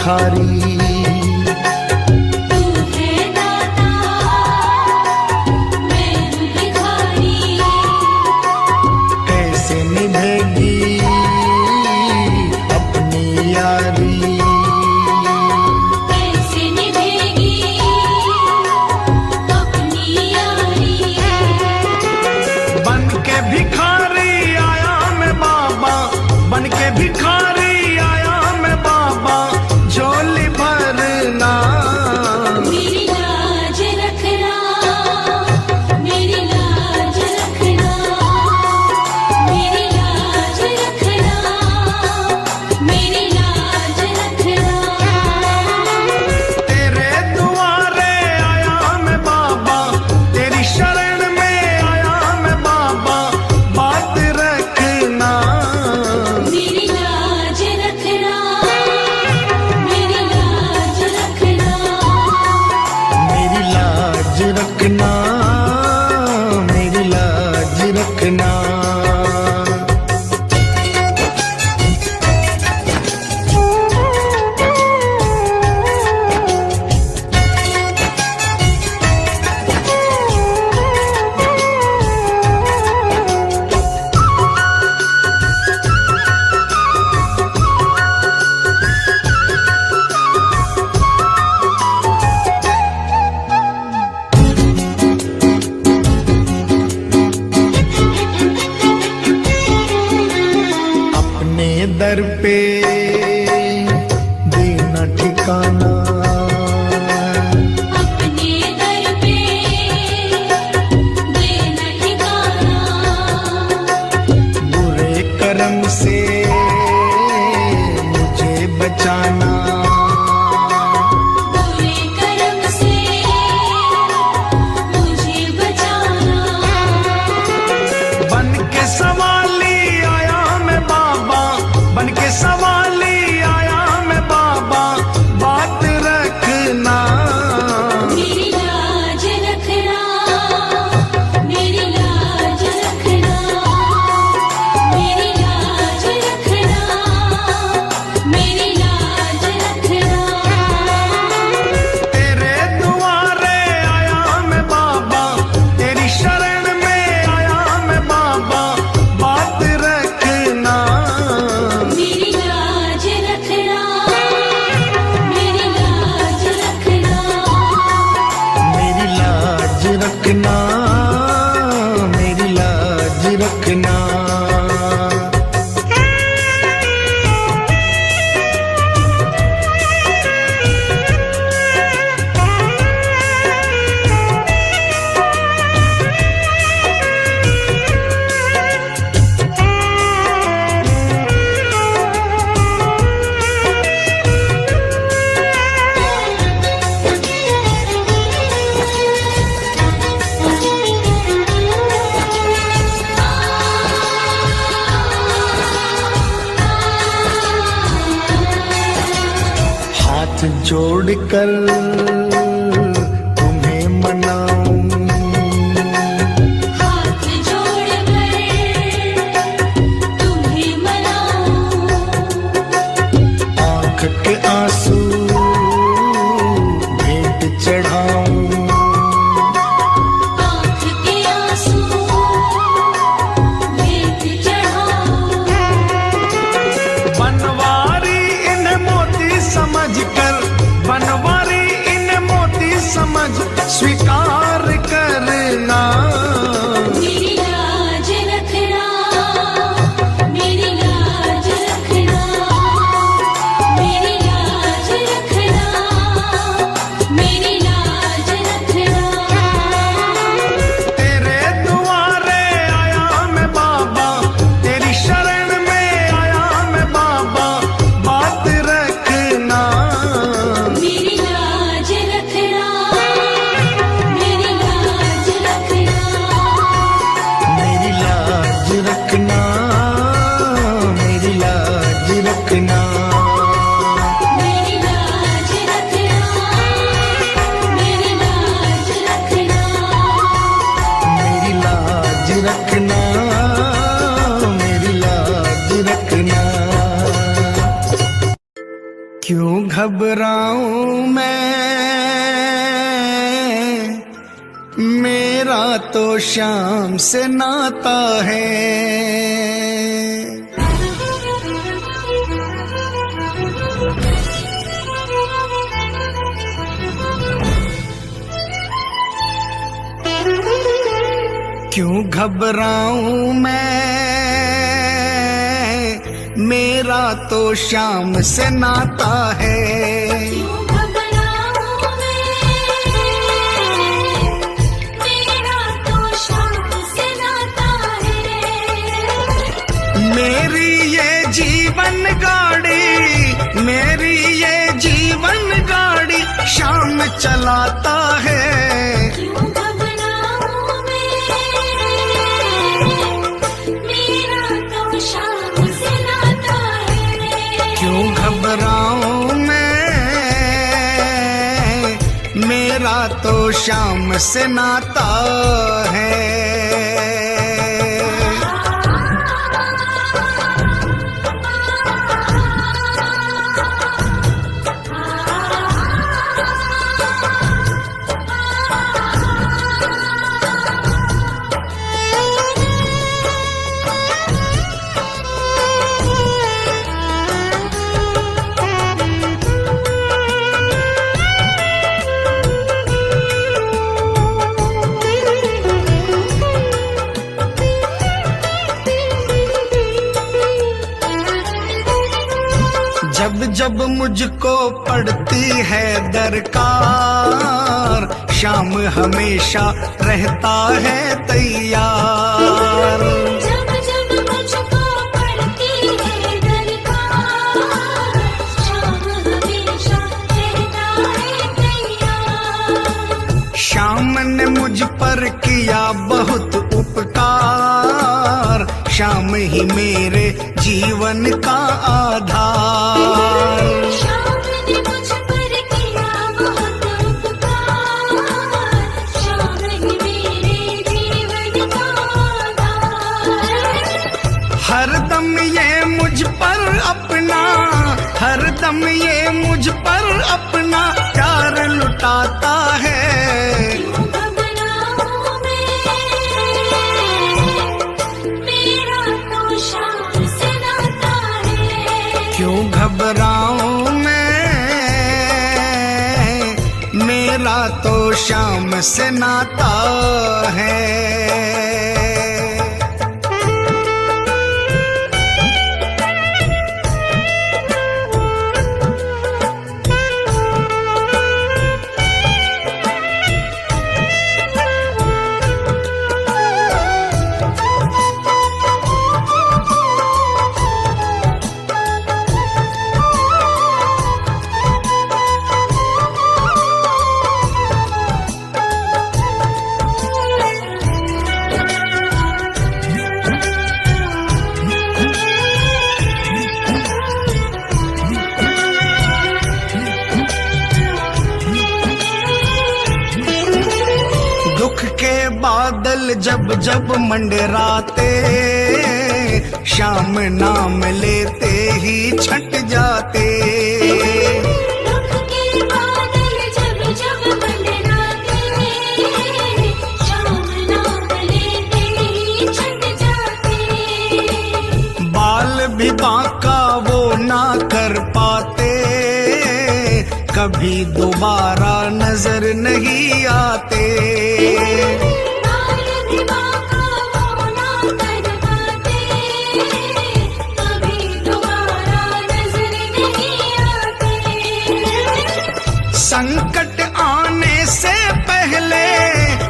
भिखारी। तू है दाता, मैं हूँ भिखारी। कैसे निभेगी अपनी यारी, कैसे निभेगी अपनी यारी। बन के भिखारी आया मैं बाबा, बन के भिखारी आया मैं बाबा, झोली भरना। मेरी लाज रखना, मेरी लाज रखना, मेरी लाज रखना, मेरी लाज रखना। तेरे दुआरे आया मैं बाबा, तेरी शरण में आया मैं बाबा, बात रखना। मेरी लाज रखना, मेरी लाज रखना, मेरी लाज रखना, मेरी लाज रखना। अपने दर पे देना ठिकाना, अपने दर पे देना ठिकाना। बुरे कर्म से मुझे बचाना। बुरे कर्म से मुझे बचाना। बन के सवाली आया मैं बाबा, बन के सवाली आया मैं बाबा, बात रखना। मेरी लाज रखना, मेरी लाज रखना, मेरी लाज रखना, मेरी लाज रखना। तेरे दुआरे आया मैं बाबा, तेरी शरण में आया मैं बाबा, बात रखना। मेरी लाज रखना, मेरी लाज रखना, मेरी लाज रखना, मेरी लाज रखना। हाथ जोड़कर तुम्हें मनाऊं, हाथ जोड़कर तुम्हें मनाऊं। आंख के आंसू भेंट चढ़ाऊं। आँख के आंसू भेंट चढ़ाऊं। बनवारी इन मोती समझकर, बनवारी इन मोती समझ स्वीकार करना। मेरी लाज रखना, मेरी लाज रखना, मेरी लाज रखना, मेरी लाज रखना। तेरे दुआरे आया मैं बाबा, तेरी शरण में आया मैं बाबा, बात रखना। मेरी लाज रखना, मेरी लाज रखना, मेरी लाज रखना, मेरी लाज रखना। मेरी लाज रखना, मेरी लाज रखना, मेरी लाज रखना, मेरी लाज रखना। क्यों घबराऊं मैं, मेरा तो शाम से नाता है। क्यों घबराऊं मैं, मेरा तो शाम से नाता है। क्यों घबराऊं मैं, मेरा तो शाम से नाता है। मेरी ये जीवन गाड़ी, मेरी ये जीवन गाड़ी शाम चलाता है। क्यों घबराऊं मैं, मेरा तो शाम से नाता है। क्यों घबराऊं मैं, मेरा तो शाम से नाता है। जब जब मुझको पड़ती है दरकार, शाम हमेशा रहता है तैयार। जब जब मुझको पड़ती है दरकार, शाम हमेशा रहता है तैयार। शाम ने मुझ पर किया बहुत उपकार, शाम ही मेरे जीवन का आधार। शाम ने मुझ पर किया बहुत उपकार, शाम ही मेरे जीवन का आधार। हरदम ये मुझ पर अपना, हरदम ये मुझ पर अपना प्यार लुटाता है। क्यों घबराऊं मैं, मेरा तो शाम से नाता है। क्यों घबराऊं मैं, मेरा तो शाम से नाता है। दुख के बादल जब जब मंडराते, शाम नाम लेते ही छट जाते। दुख के बादल जब जब मंडराते, शाम नाम लेते ही छट जाते। बाल भी बांका वो ना कर पाते, कभी दोबारा नजर नहीं आते। बाल भी बांका वो ना कर पाते, कभी दोबारा नजर नहीं आते। संकट आने से पहले,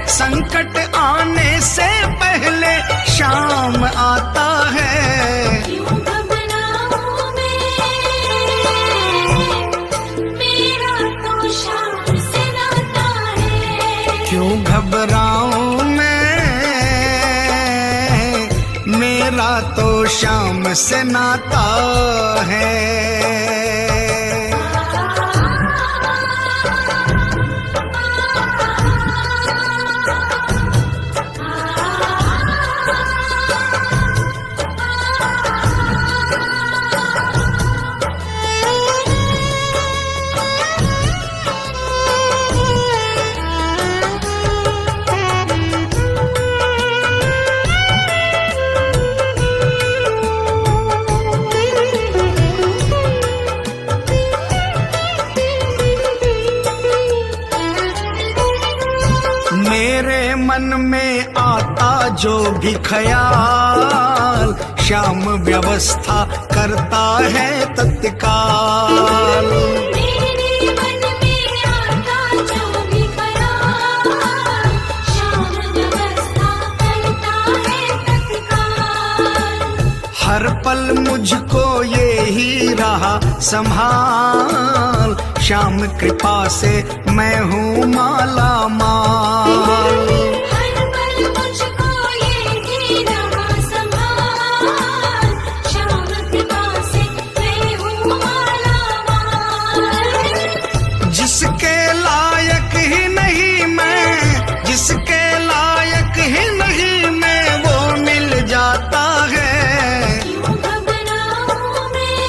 संकट आने से पहले शाम आता है। क्यों घबराऊं मैं, मेरा तो शाम से नाता है। क्यों घबराऊं मैं, मेरा तो शाम से नाता है। जो भी ख्याल, श्याम व्यवस्था करता है तत्काल। मेरे मन में आता जो भी ख्याल, श्याम व्यवस्था करता है तत्काल। हर पल मुझको ये ही रहा संभाल, श्याम कृपा से मैं हूँ माला माल। हर पल मुझको ये ही रहा संभाल, श्याम कृपा से मैं हूँ माला माल। जिसके लायक ही नहीं मैं, जिसके लायक ही नहीं मैं, वो मिल जाता है। क्यों घबराऊं मैं,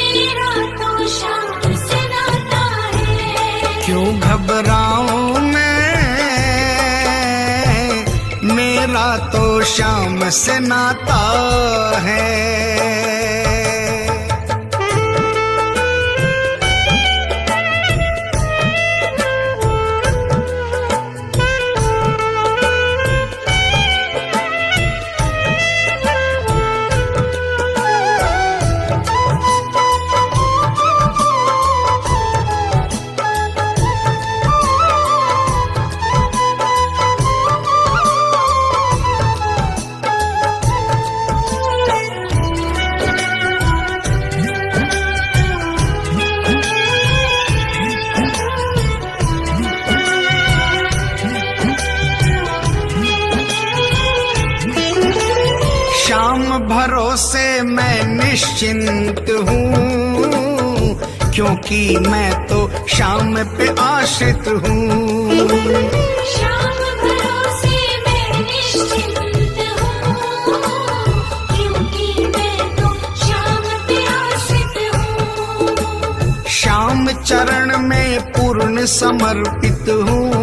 मेरा तो श्याम से नाता है। क्यों घबराऊं मैं, मेरा तो श्याम से नाता है। श्याम भरोसे मैं निश्चिंत हूँ, क्योंकि मैं तो श्याम पे आश्रित हूँ। श्याम भरोसे मैं निश्चिंत हूँ, क्योंकि मैं तो श्याम पे आश्रित हूँ। श्याम चरण में पूर्ण समर्पित हूँ,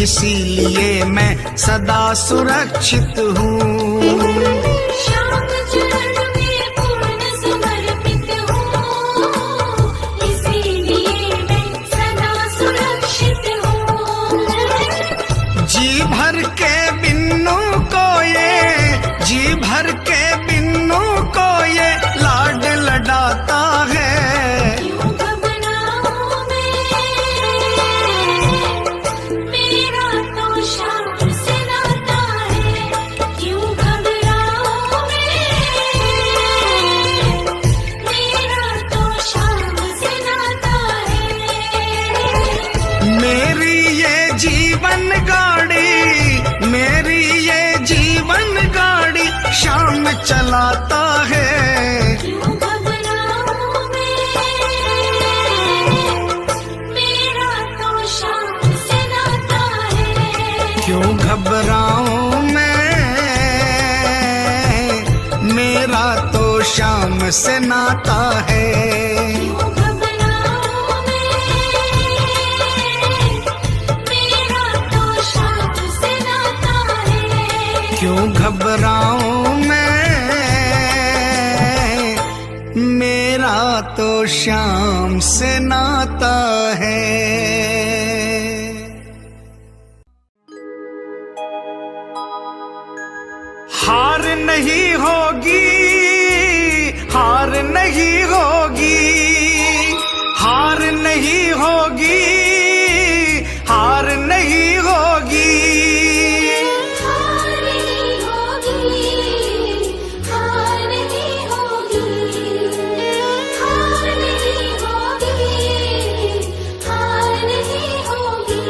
इसीलिए मैं सदा सुरक्षित हूँ। श्याम चरण में पूर्ण समर्पित हूँ, इसीलिए मैं सदा सुरक्षित हूँ। जी भर के बिन्नू को ये, जी भर के बिन्नू को ये लाड लडाता है। क्यों घबराऊं मैं, मेरा तो श्याम से नाता है। क्यों घबराऊं मैं, मेरा तो श्याम से नाता है। मेरी ये जीवन गाड़ी, मेरी ये जीवन गाड़ी श्याम चलाता है। क्यों घबराऊं मैं, मेरा तो श्याम से नाता है। क्यों घबराऊं मैं, मेरा तो श्याम से नाता है। क्यों घबराऊं मैं, मेरा तो श्याम से नाता है। क्यों घबराऊं मैं, मेरा तो श्याम से नाता है। हार नहीं होगी, हार नहीं होगी, हार नहीं होगी, हार नहीं होगी। हार नहीं होगी, हार नहीं होगी, हार नहीं होगी, हार नहीं होगी।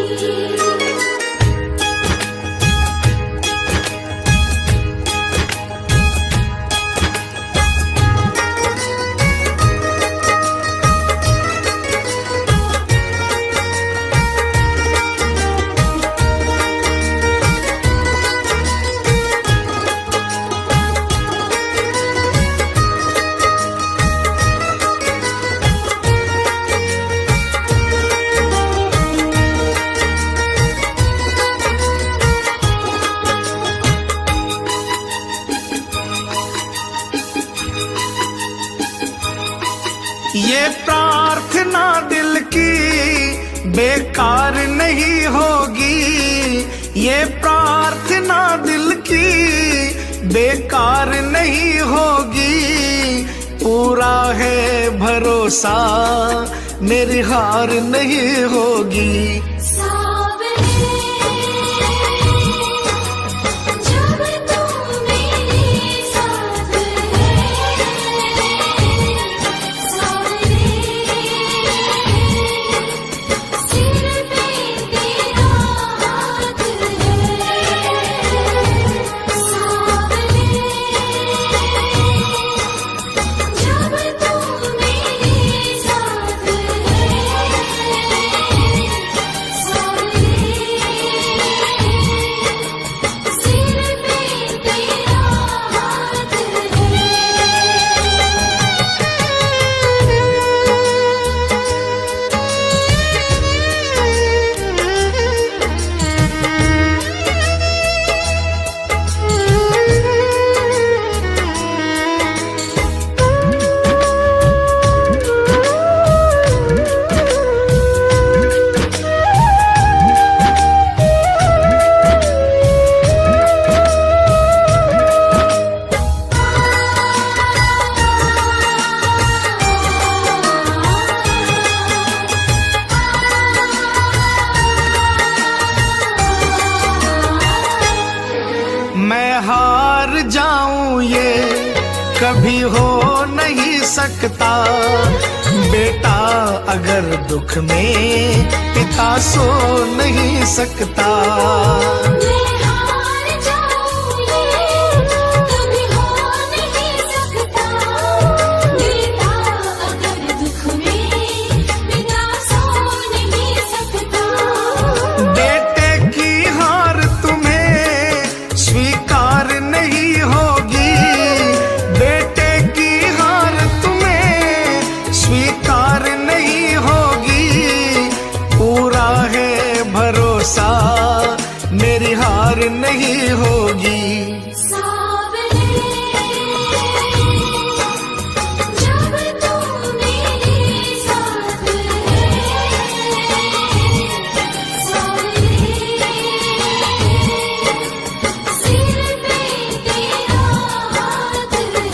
ये प्रार्थना दिल की बेकार नहीं होगी ये प्रार्थना दिल की, बेकार नहीं होगी, पूरा है भरोसा मेरी हार नहीं होगी। सावरे जब तू मेरे साथ है, सावरे सिर पे तेरा हाथ है, सावरे जब तू मेरे साथ है, सावरे सिर पे तेरा हाथ है। मैं हार जाऊं ये कभी हो नहीं सकता, बेटा अगर दुख में पिता सो नहीं सकता। मैं हार जाऊं ये कभी हो नहीं सकता, बेटा अगर दुख में पिता सो नहीं सकता। बेटे की हार तुम्हें स्वीकार नहीं होगी, बेटे की हार तुम्हें स्वीकार नहीं होगी, पूरा है भरोसा मेरी हार नहीं होगी। सावरे जब तू मेरे साथ है, सावरे सिर पे तेरा हाथ है।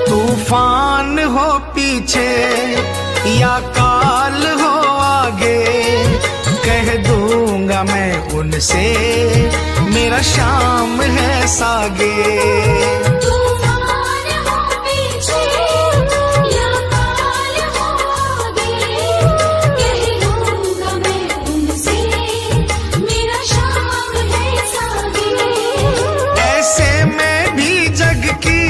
तूफान हो पीछे या काल हो आगे, कह दूंगा मैं उनसे मेरा शाम है सागे। तूफान हो पीछे या काल हो आगे, कह दूंगा मैं उनसे मेरा शाम है सागे। ऐसे में भी जग की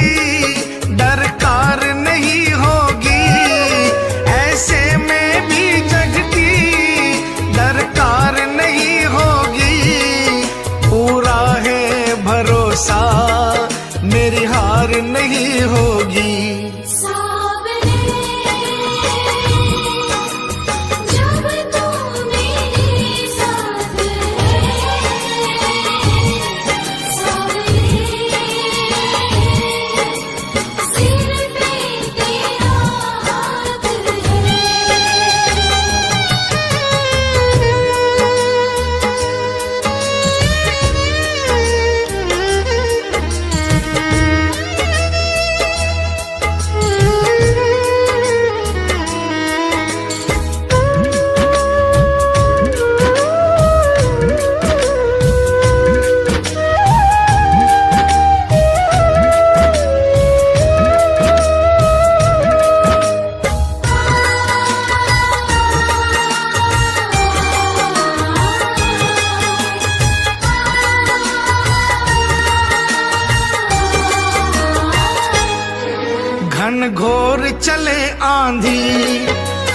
दरकार नहीं होगी, ऐसे में भी जग की दरकार नहीं होगी, पूरा है भरोसा मेरी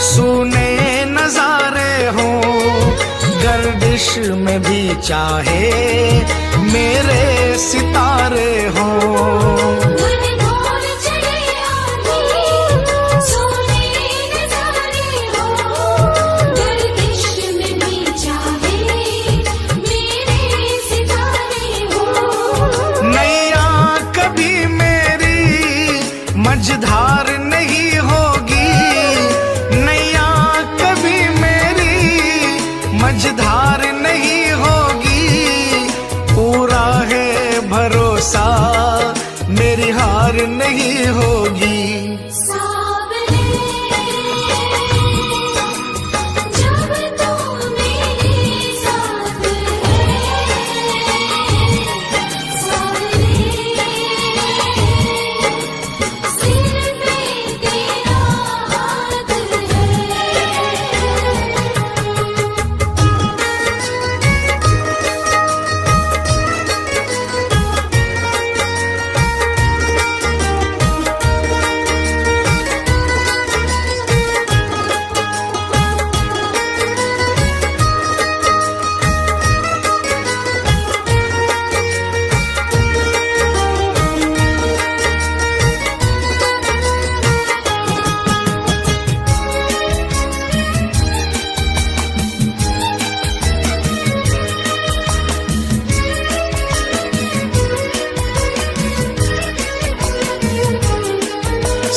सुने नजारे हो गर्दिश में भी चाहे मेरे सितारे हो। मझधार नहीं होगी नैया कभी मेरी मझधार नहीं होगी। पूरा है भरोसा मेरी हार नहीं होगी।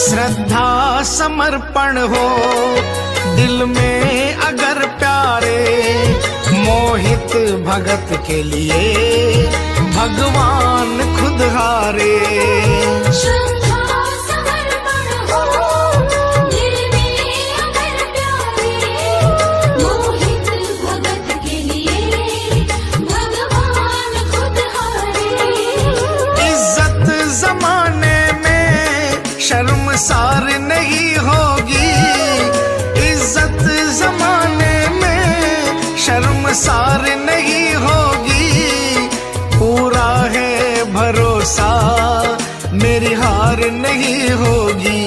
श्रद्धा समर्पण हो दिल में अगर प्यारे मोहित भगत के लिए भगवान खुद हारे। शर्मसार नहीं होगी इज्जत जमाने में शर्मसार नहीं होगी। पूरा है भरोसा मेरी हार नहीं होगी।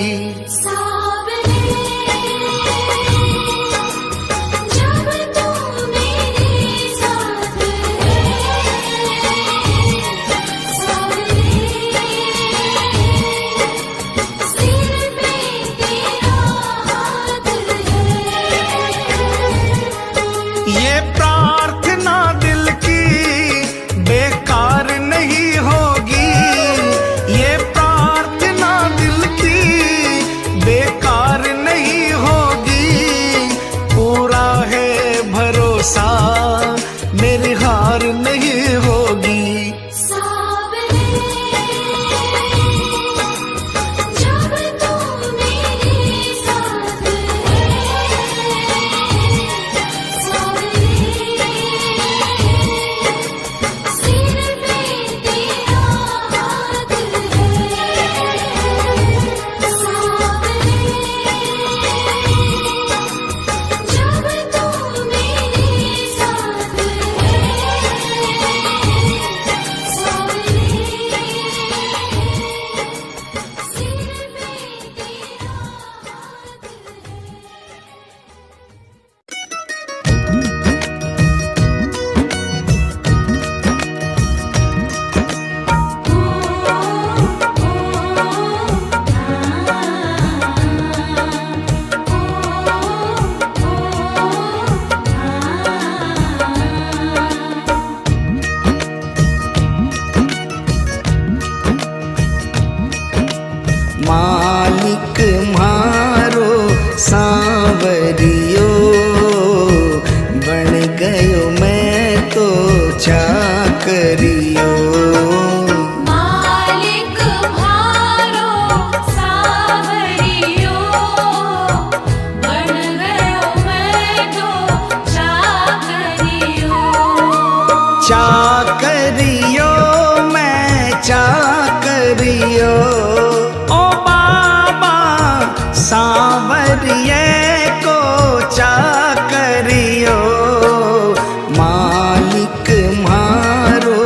ये प्रार्थना दिल की बेकार नहीं होगी। ये प्रार्थना दिल की बेकार नहीं होगी। पूरा है भरोसा मेरी हार नहीं होगी। मालिक मारो सांवरियो बन गयो मैं तो चाकरियो। मालिक मारो सांवरियो बन गयो मैं तो चाकरियो। चाकरियो मैं चाकरियो सांवरिये को चाकरियो। मालिक मारो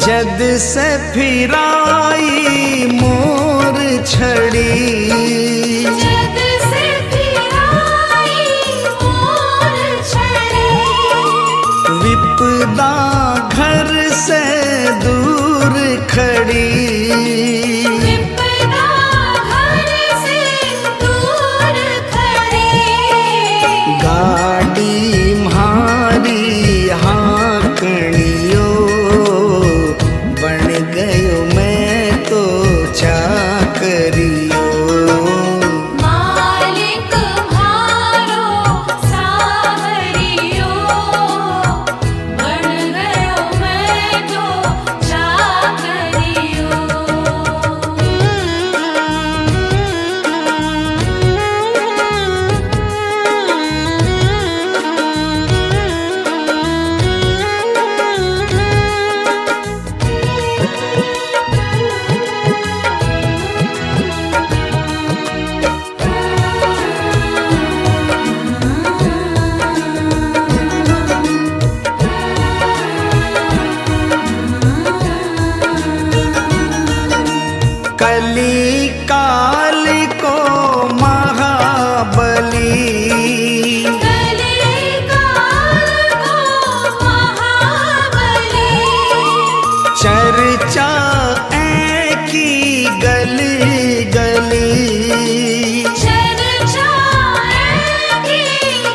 जद से फिराई मोर छड़ी, जद से फिराई मोर छड़ी, विपदा घर से दूर खड़ी, विपदा घर से दूर खड़ी, गाड़ी म्हारी हाँकणियो, बन गयो मैं तो चाकरियो। मालिक म्हारो सावरियो, बन गयो मैं तो चाकरियो। कली काल को महाबली, कली काल को महाबली, चर्चा की गली गली, चर्चा की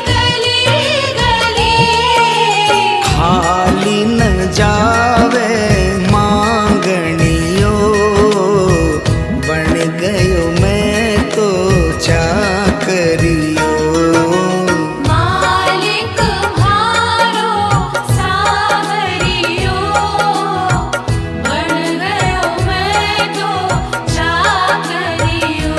गली गली, खाली न जावे मांगणियो, बन गयो मैं तो चाकरियो। मालिक म्हारो सावरियो, बन गयो मैं तो चाकरियो।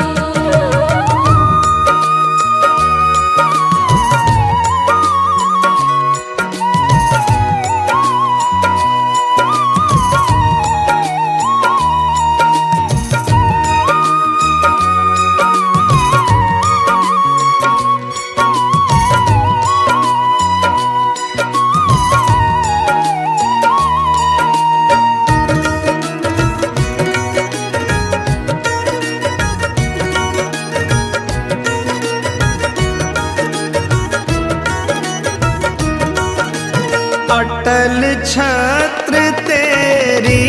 अटल छत्र तेरी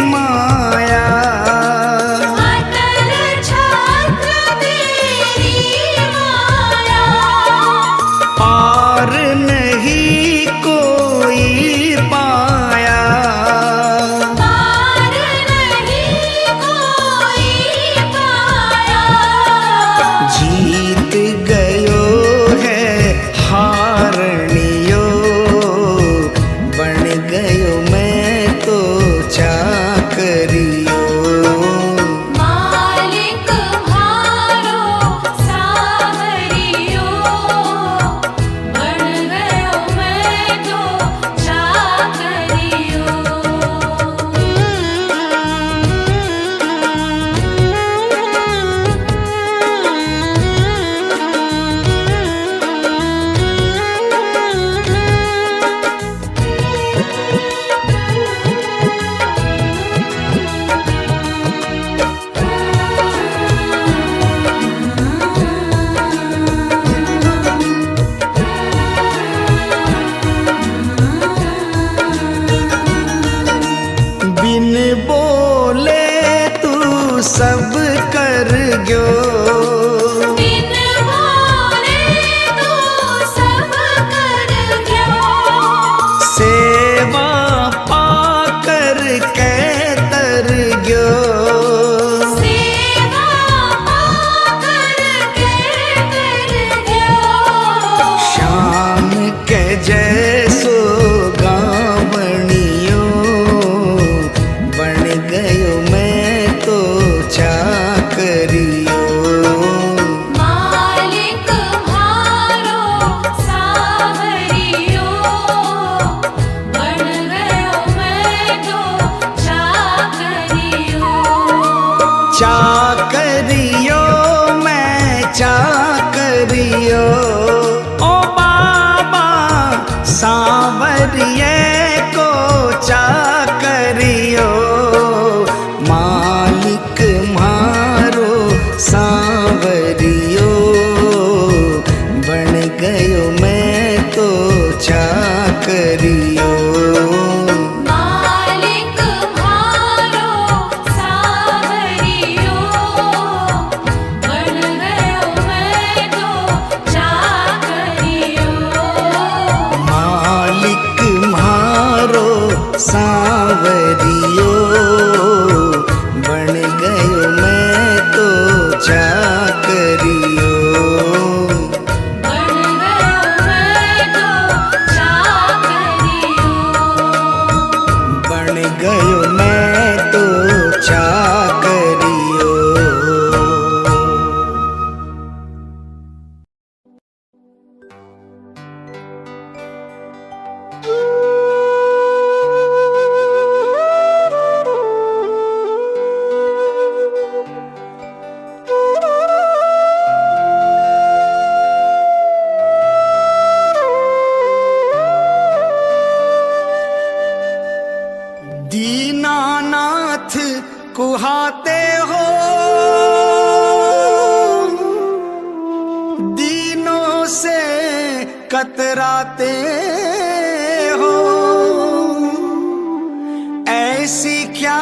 माया, अटल छत्र तेरी माया, पार नहीं कोई पाया, पार नहीं कोई पाया, जीत गयो है हारनियो, बन गयो मैं तो चाकरियो। करियो। मालिक म्हारो सावरियो, बन गयो मैं तो चाकरियो। मालिक म्हारो सांवरियो, बन गयो मैं तो चाकरियो। बन गयो मैं तो चाकरियो। बन गयो मैं तो चाकरियो। दीनानाथ कुहाते हो, दीनों से कतराते हो। ऐसी क्या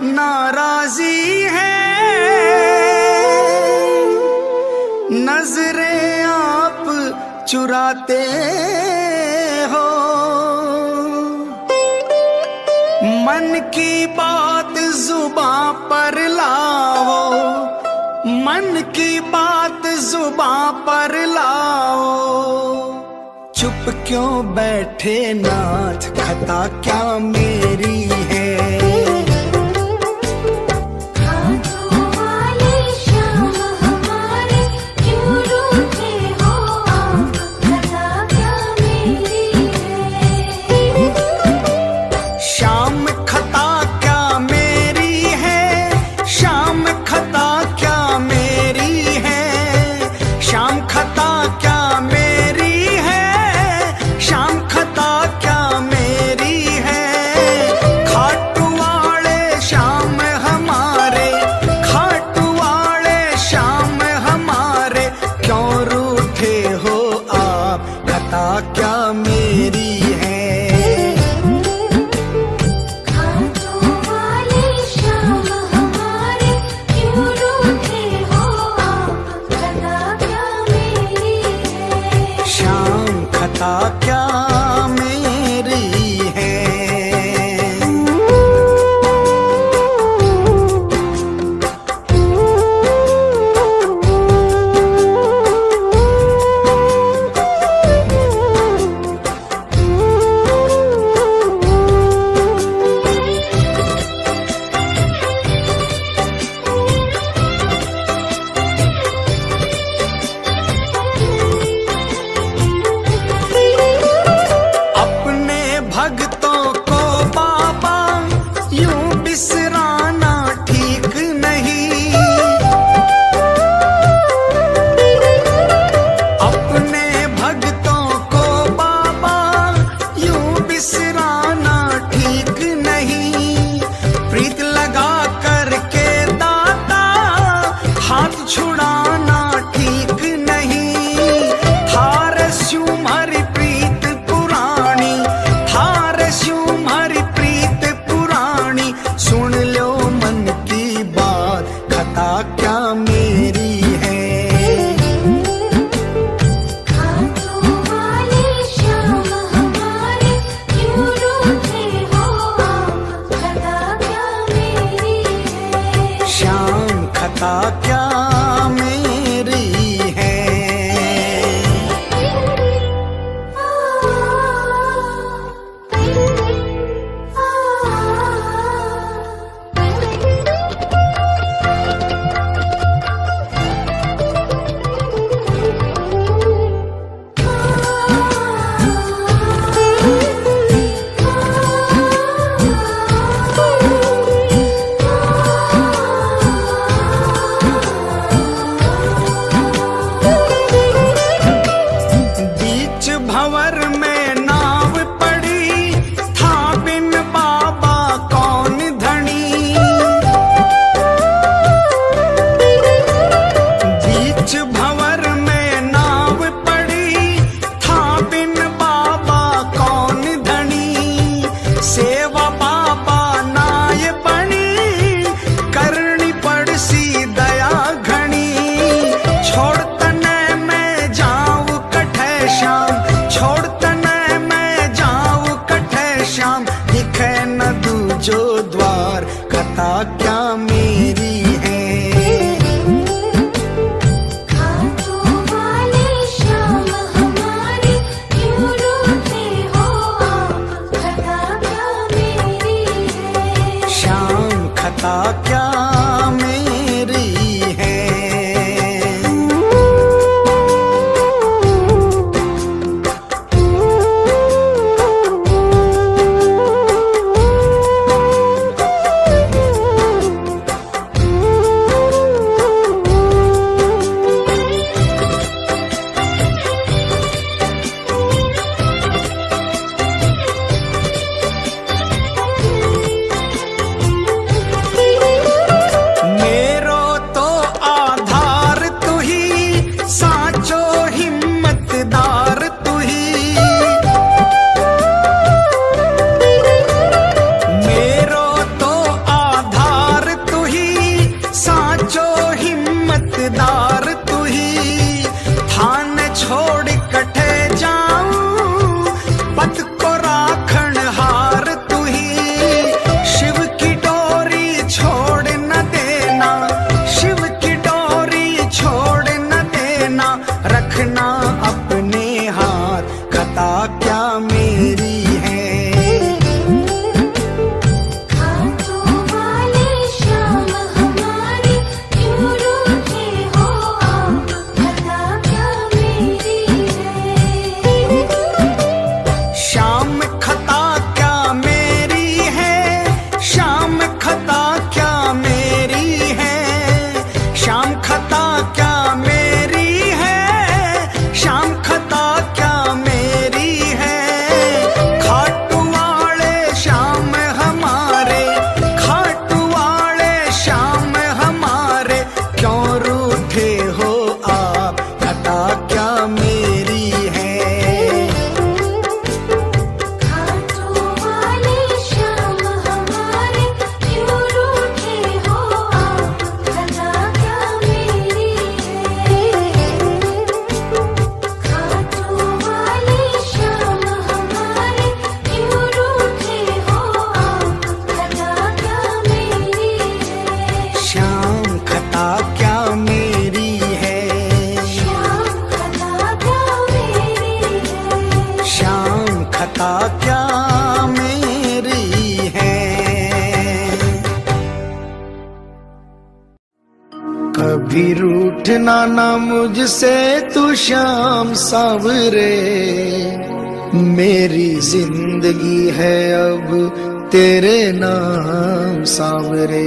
नाराजी है, नजरें आप चुराते हो। मन की बात जुबां पर लाओ, मन की बात जुबां पर लाओ। चुप क्यों बैठे नाथ, खता क्या मेरी है। हाथों वाले श्याम हमारे क्यों रूठे हो आप, खता क्या मेरी है। शाम खता क्या मेरी है, शाम खता क्या मेरी है। शाम खता क्या मेरी है, शाम खता क्या मेरी है। खाटू कथा क्या मेरी है। कभी रूठना ना मुझसे तू श्याम सावरे, मेरी जिंदगी है अब तेरे नाम सावरे।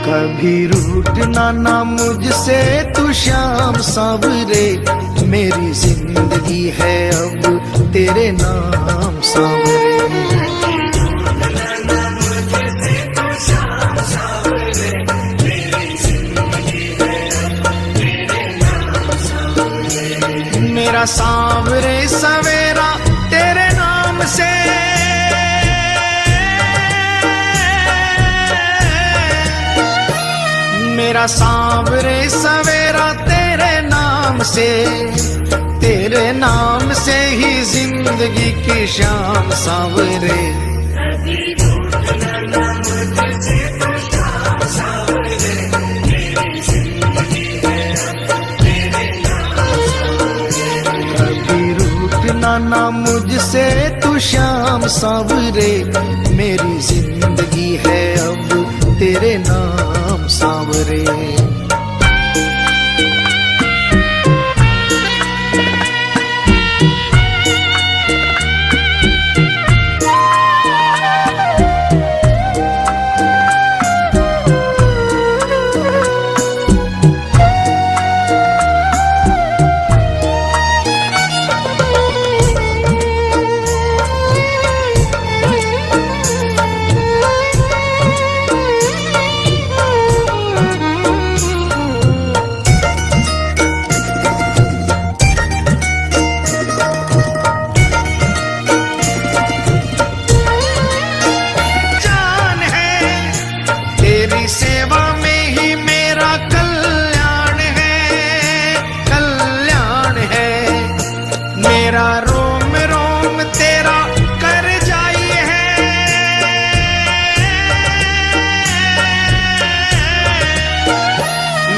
कभी रूठना ना मुझसे तू श्याम सावरे, मेरी जिंदगी है अब तेरे नाम सावरे। मेरा सांवरे सवेरा तेरे नाम से, मेरा सांवरे सवेरा तेरे नाम से, तेरे नाम से ही जिंदगी की शाम सांवरे। कभी रूठना ना मुझसे तू श्याम सांवरे, मेरी जिंदगी है अब तेरे नाम सांवरे।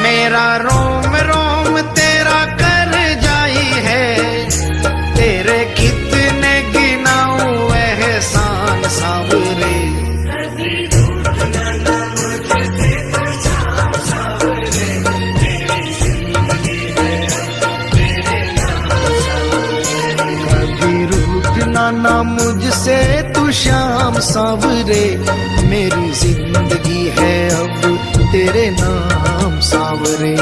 मेरा रोम रोम तेरा कर जाई है, तेरे कितने गिनाऊं एहसान सांवरे। कभी रूठना ना मुझसे तू श्याम सांवरे, मेरी जिंदगी है अब तेरे नाम सांवरे।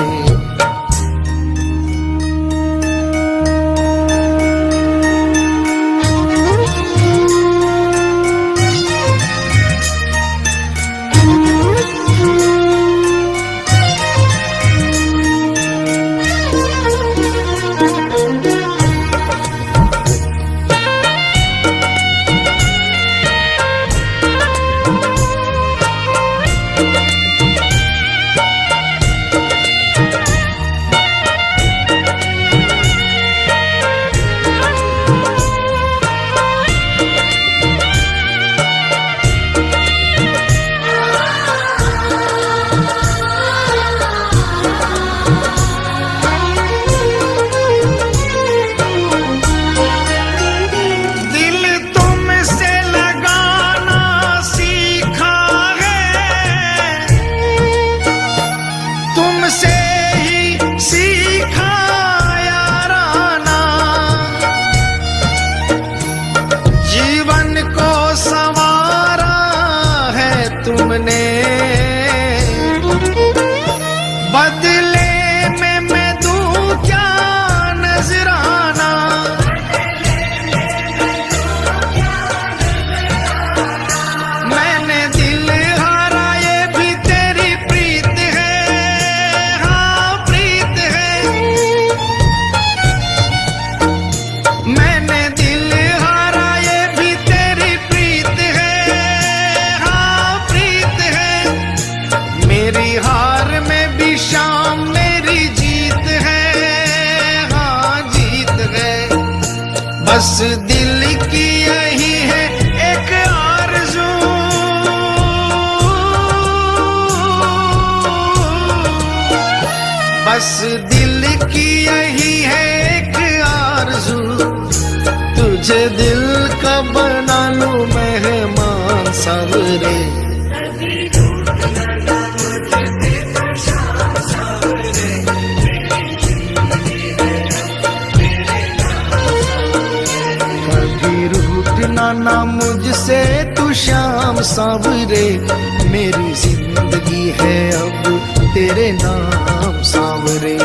तुमने बदले में मैं दूं क्या नजराना, मैंने दिल हारा ये भी तेरी प्रीत है, हाँ प्रीत है। मैंने दिल हारा ये भी तेरी प्रीत है, मेरी हार में भी शाम मेरी जीत है, हाँ जीत है। बस दिल की यही है एक आरज़ू, बस दिल की यही है एक आरज़ू, तुझे दिल का बना लूं मेहमान सांवरे। ना मुझसे तू श्याम सांवरे, मेरी जिंदगी है अब तेरे नाम सांवरे।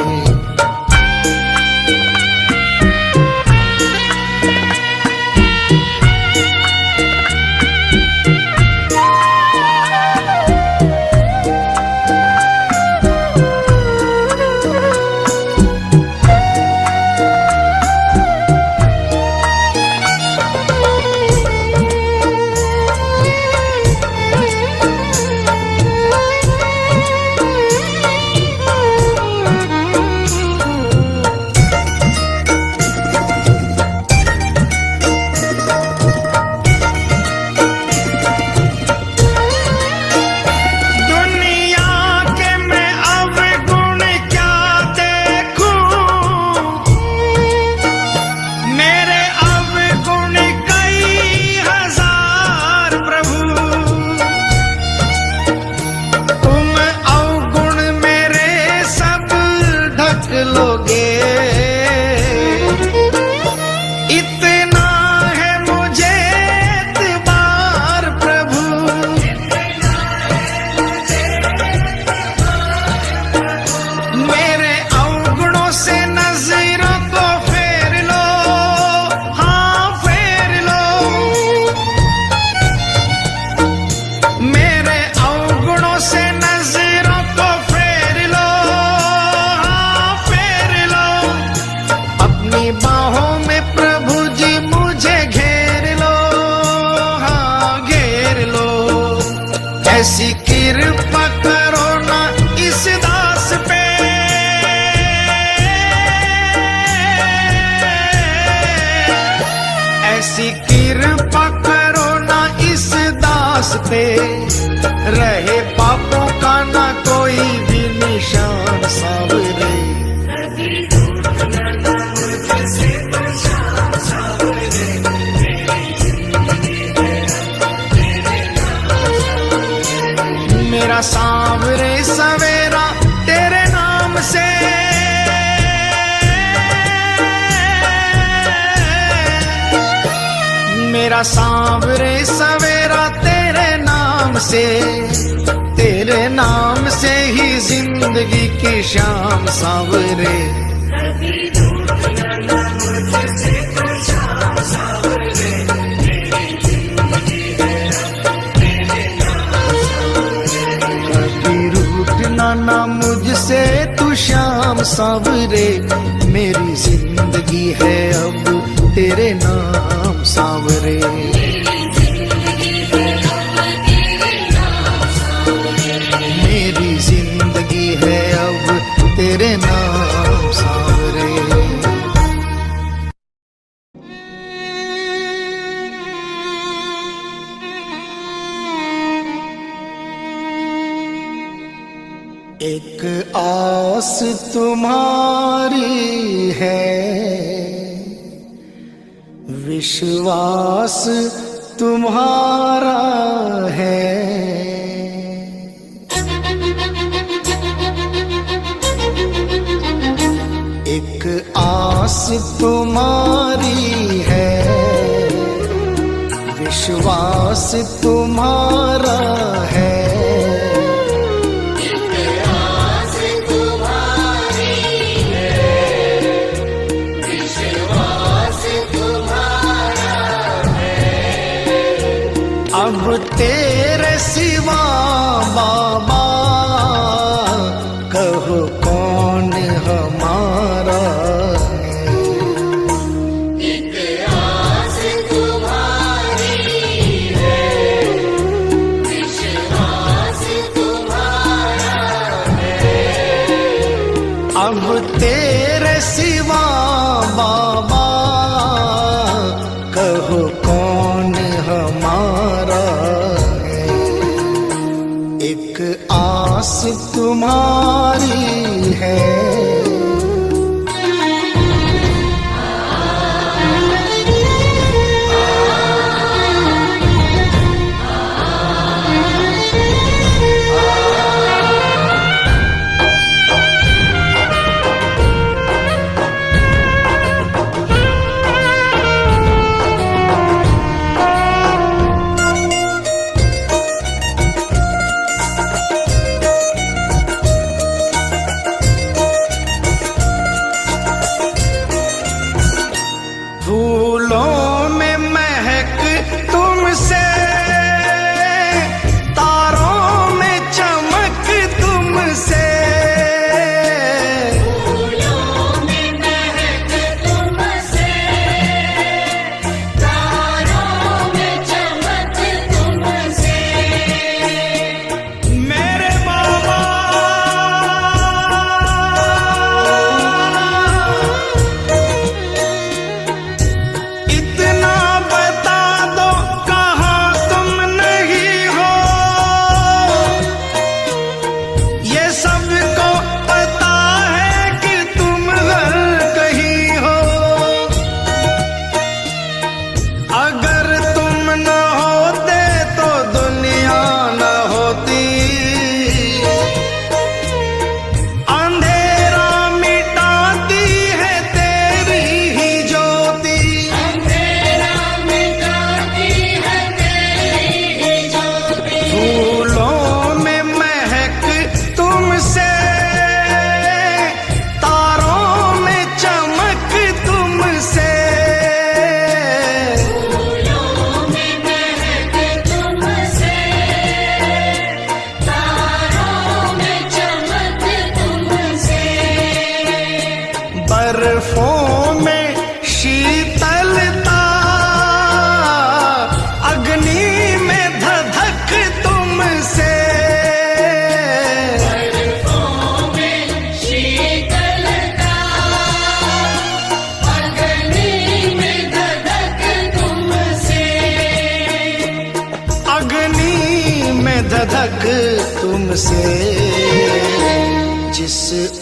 ऐसी कृपा करो ना इस दास पे, ऐसी कृपा करो ना इस दास पे, रहे पापों का ना कोई भी निशान। चांद सांवरे। मेरा सांवरे सवेरा तेरे नाम से, मेरा सांवरे सवेरा तेरे नाम से, तेरे नाम से ही जिंदगी की शाम सांवरे। ना मुझसे तू शाम सांवरे, मेरी जिंदगी है अब तेरे नाम सांवरे। मेरी जिंदगी है अब तेरे नाम सांवरे। एक आस तुम्हारी है, विश्वास तुम्हारा है। एक आस तुम्हारी है, विश्वास तुम्हारा है। अब तेरे सिवा बाबा कहो कौन हमारा है। एक आस तुम्हारी है, विश्वास तुम्हारा है। अब तेरे सिवा बाबा कहो कौन हमारा है। एक आस तुम्हारी है।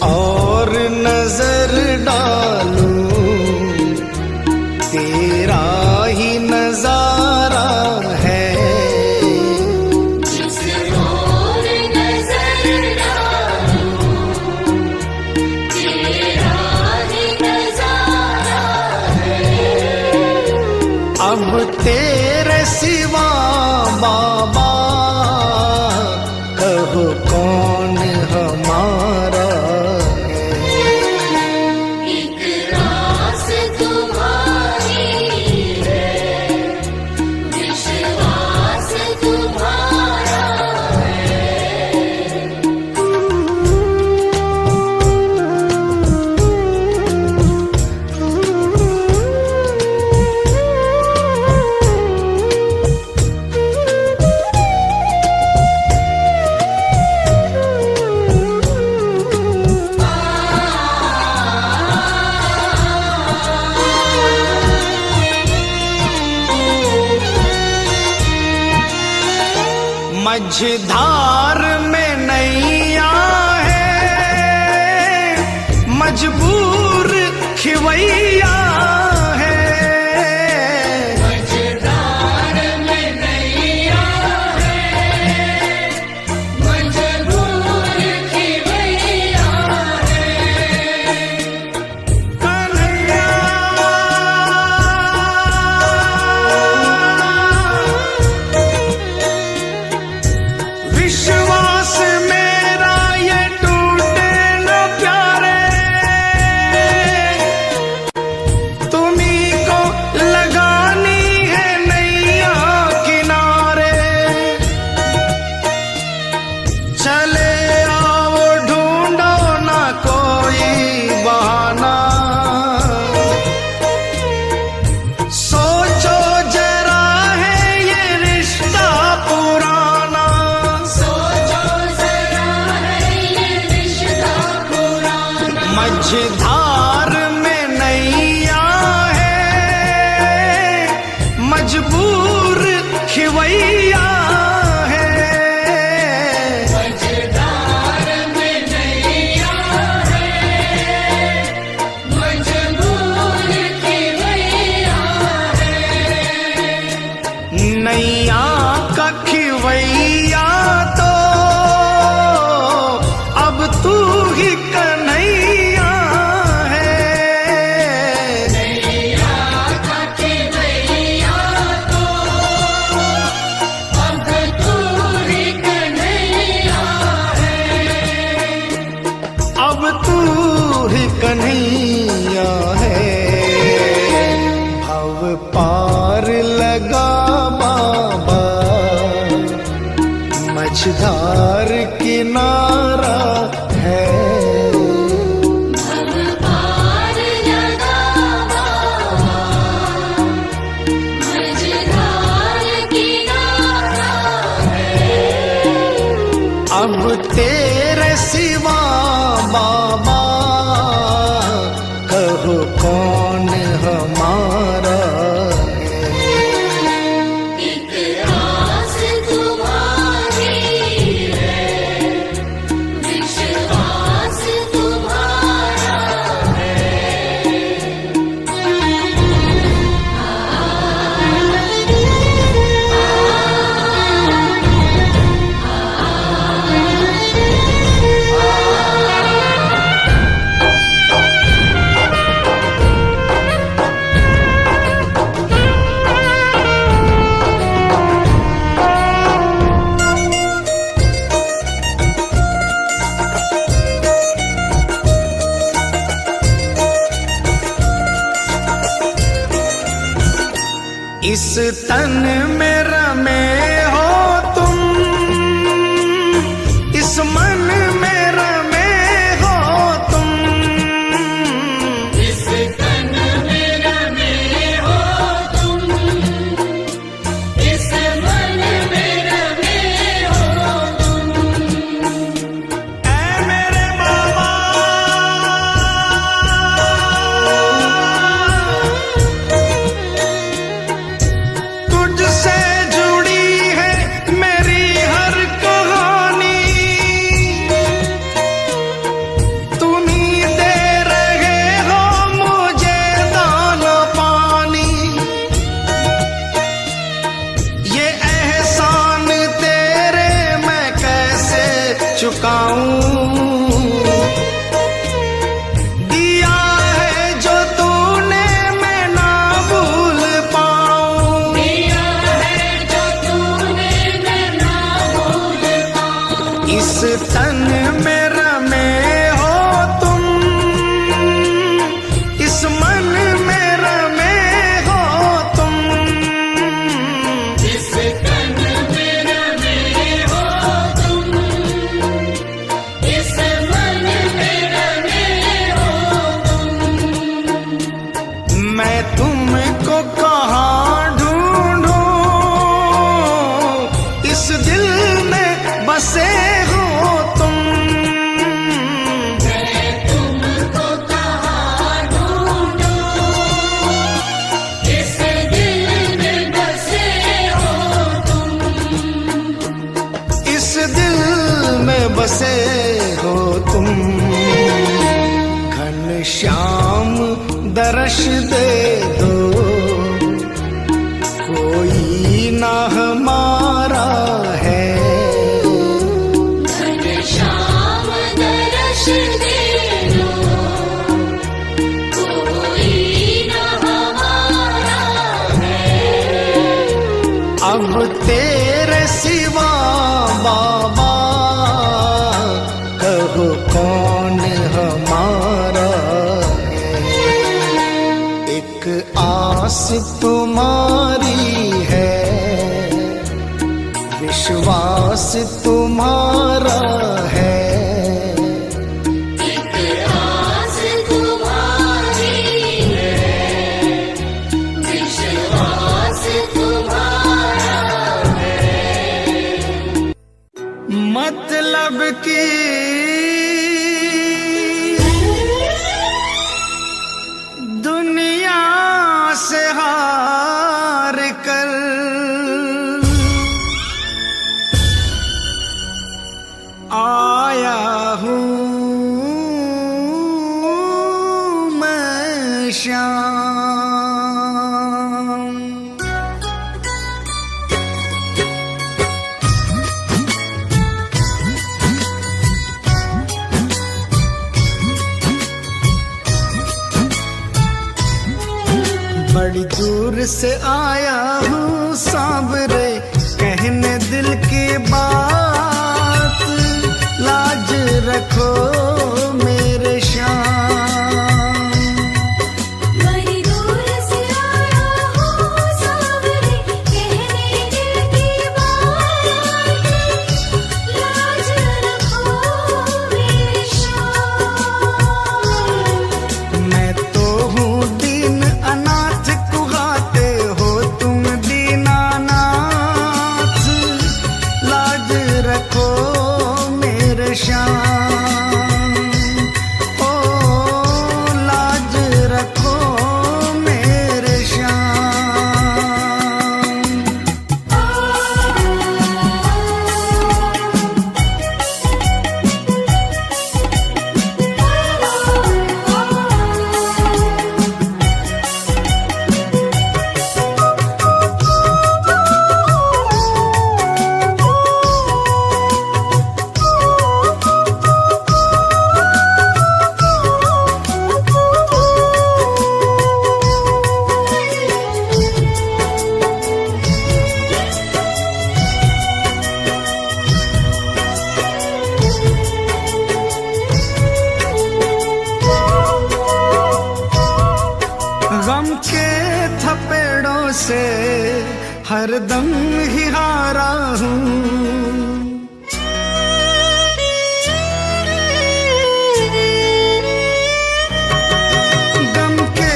और नजर डालूं तेरा ही नजारा है। जिस ओर नजर डालूं तेरा ही नजारा है। अब तेरे सिवा बाबा कहो कौन हमारा है। एक रास तुम्हारी है, विश्वास तुम्हारा है। मझधार में नैया है, मजबूर खिवैया है। मझधार में नैया है, मजबूर खिवैया है। कन्हैया विश्वास मेरा ये टूटे न प्यारे, तुम्ही को लगानी है नैया किनारे। चले आओ ढूंढो ना कोई बहाना, सोचो जरा है ये रिश्ता पुराना। सोचो जरा है ये रिश्ता पुराना। मझधार में नैया है, मजबूर खिवैया है। मझधार में नैया है, मजबूर खिवैया है। नैया का खिवैया तो अब तू ही कन्हैया है। नैया का खिवैया तो अब तू ही कन्हैया है। अब तू ही कन्हैया है। भव पार लगा बाबा, मझधार किनारा है। भव पार लगा बाबा, मझधार किनारा है। अब तेरे सिवा बाबा कहो कौन हमारा है। एक रास तुम्हारी है, विश्वास तुम्हारा है। इस तन में रमे हो तुम, इस मन में रमे हो तुम। इस तन में रमे हो तुम, इस मन में रमे हो तुम। ऐ मेरे बाबा तुझसे दर्श दे दो, कोई ना हमारा है। घनश्याम दर्श दे दो, कोई न हमारा है। अब तेरे सिवा बाबा कहो कौन हमारा है। एक आस तुम्हारी है, विश्वास तुम्हारा है। एक आस तुम्हारी है, विश्वास तुम्हारा है। मतलब की दुनिया से हार कर आया हूँ मैं श्याम। बड़ी दूर से आया हूँ सांवरे, कहने दिल की बात, लाज रखो मेरे श्याम। बड़ी दूर से आया हूँ सांवरे, कहने दिल की बात, लाज रखो मेरे श्याम। मैं तो हूँ दीन अनाथ, कुहाते हो तुम दीनानाथ, लाज रखो मेरे श्याम। ओ लाज रखो मेरे श्याम। गम के थपेड़ों से हरदम ही हारा हूँ। गम के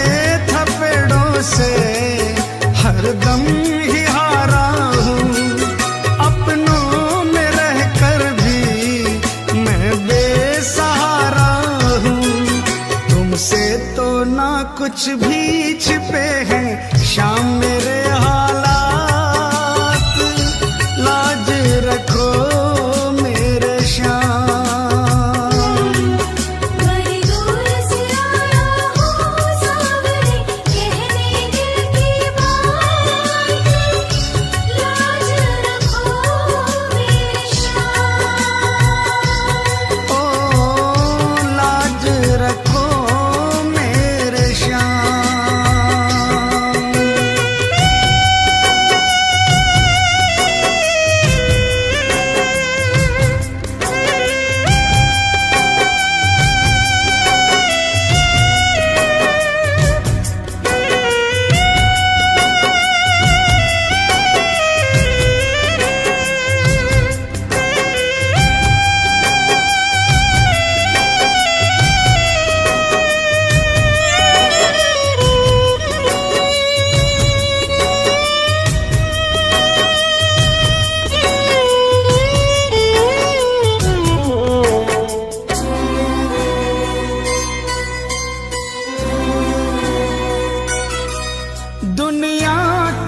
थपेड़ों से हरदम ही हारा हूँ। अपनों में रहकर भी मैं बेसहारा हूँ। तुमसे तो ना कुछ भी छिपे हैं शाम मेरे हालात, लाज रखो मेरे श्याम। बड़ी दूर से आया हूँ सांवरे, कहने दिल की बात, लाज रखो मेरे श्याम। ओ लाज रखो मेरे श्याम। दुनिया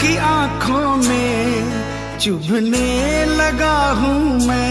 की आंखों में चुभने लगा हूँ मैं।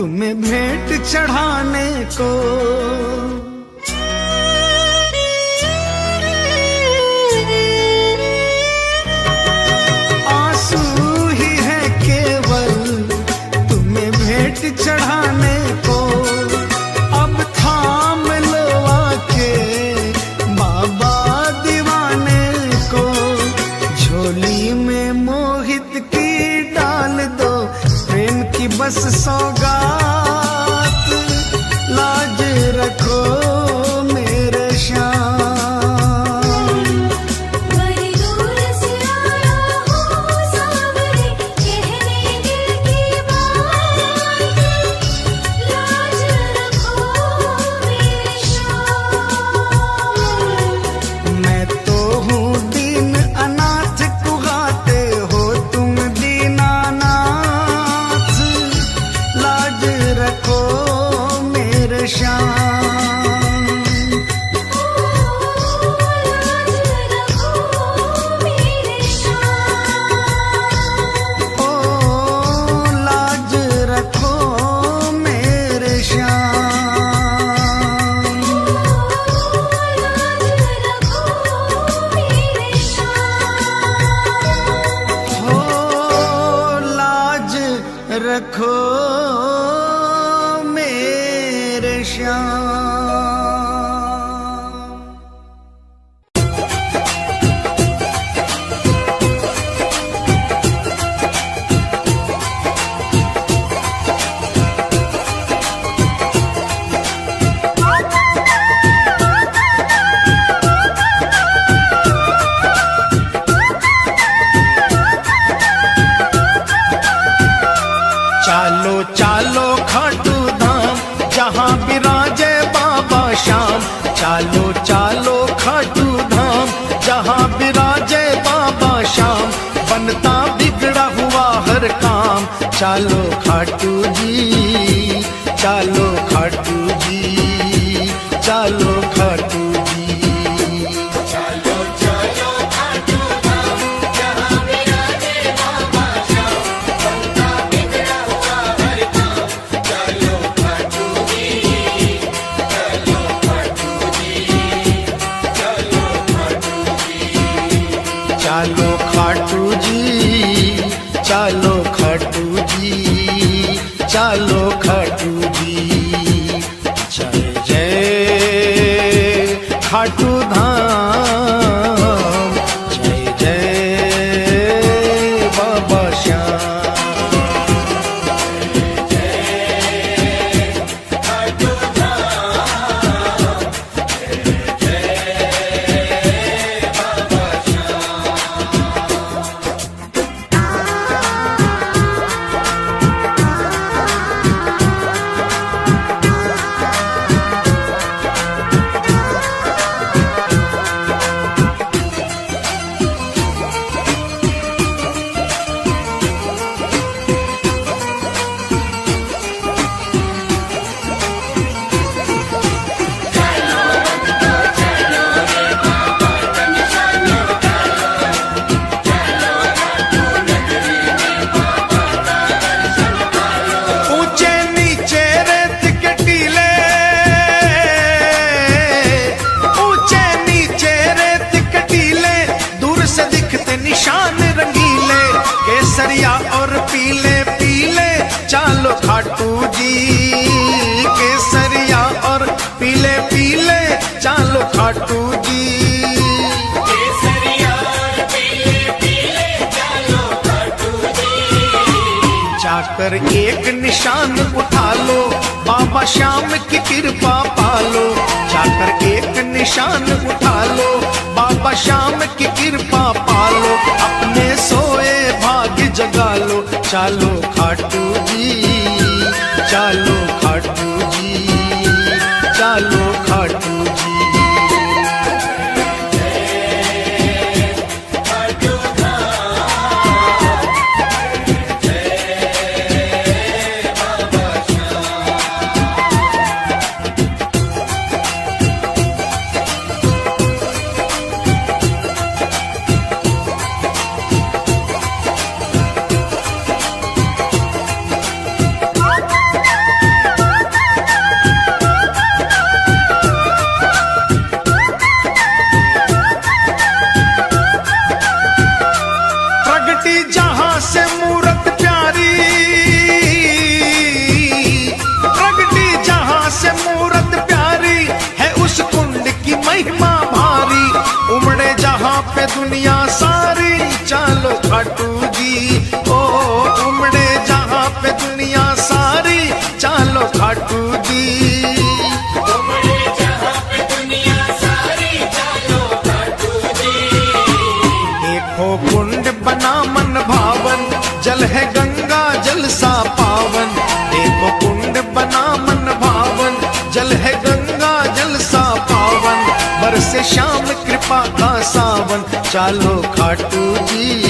तुम्हें भेंट चढ़ाने को। आंसू ही है केवल तुम्हें भेंट चढ़ाने को। अब थाम लो आके बाबा दीवाने को। झोली में मोहित की डाल दो प्रेम की बस सौगात। लाज रखो मेरे श्याम। बड़ी दूर से आया हूँ सावरे, कहने दिल की बात। लाज रखो मेरे श्याम। मैं तो हूँ दीन अनाथ, कुगाते हो तुम दीनानाथ। लाज रखो मेरे श्याम। लाज रखो मेरे श्याम। ओ लाज रखो मेरे श्याम। चालो चालो खाटू धाम, जहाँ विराजे बाबा श्याम। चालो चालो खाटू धाम, जहाँ विराजे बाबा श्याम। बनता बिगड़ा हुआ हर काम। चालो खाटू जी, चालो खाटू जी, चालो खाटू जी। चालो खाटू जी, चालो खाटू जी, चालो खाटू जी। जय जय खाटू धाम, जय जय बाबा श्याम। ऊंचे नीचे रेत के टीले, ऊंचे नीचे रेत के टीले। दूर से दिखते निशान रंगीले, केसरिया और पीले पीले। चालो खाटू जी, केसरिया और पीले पीले। चालो खाटू जी। जाकर एक निशान उठा लो, बाबा श्याम की कृपा पालो। जाकर एक निशान उठा लो, बाबा श्याम की कृपा पालो। अपने सोए भाग्य जगा लो। चालो खाटू जी, चालो खाटू जी, चालो खाटू जी। पे दुनिया सारी चालो खाटू जी। ओ उमड़े जहाँ पे दुनिया सारी चालो खाटू जी। उमड़े जहाँ पे दुनिया सारी चालो खाटू जी। देखो कुंड बना मन भावन, जल है गंगा जल सा पावन। देखो कुंड बना मन भावन, जल है गंगा जल सा पावन। बरसे श्याम कृपा का सावन, चालो खाटू जी।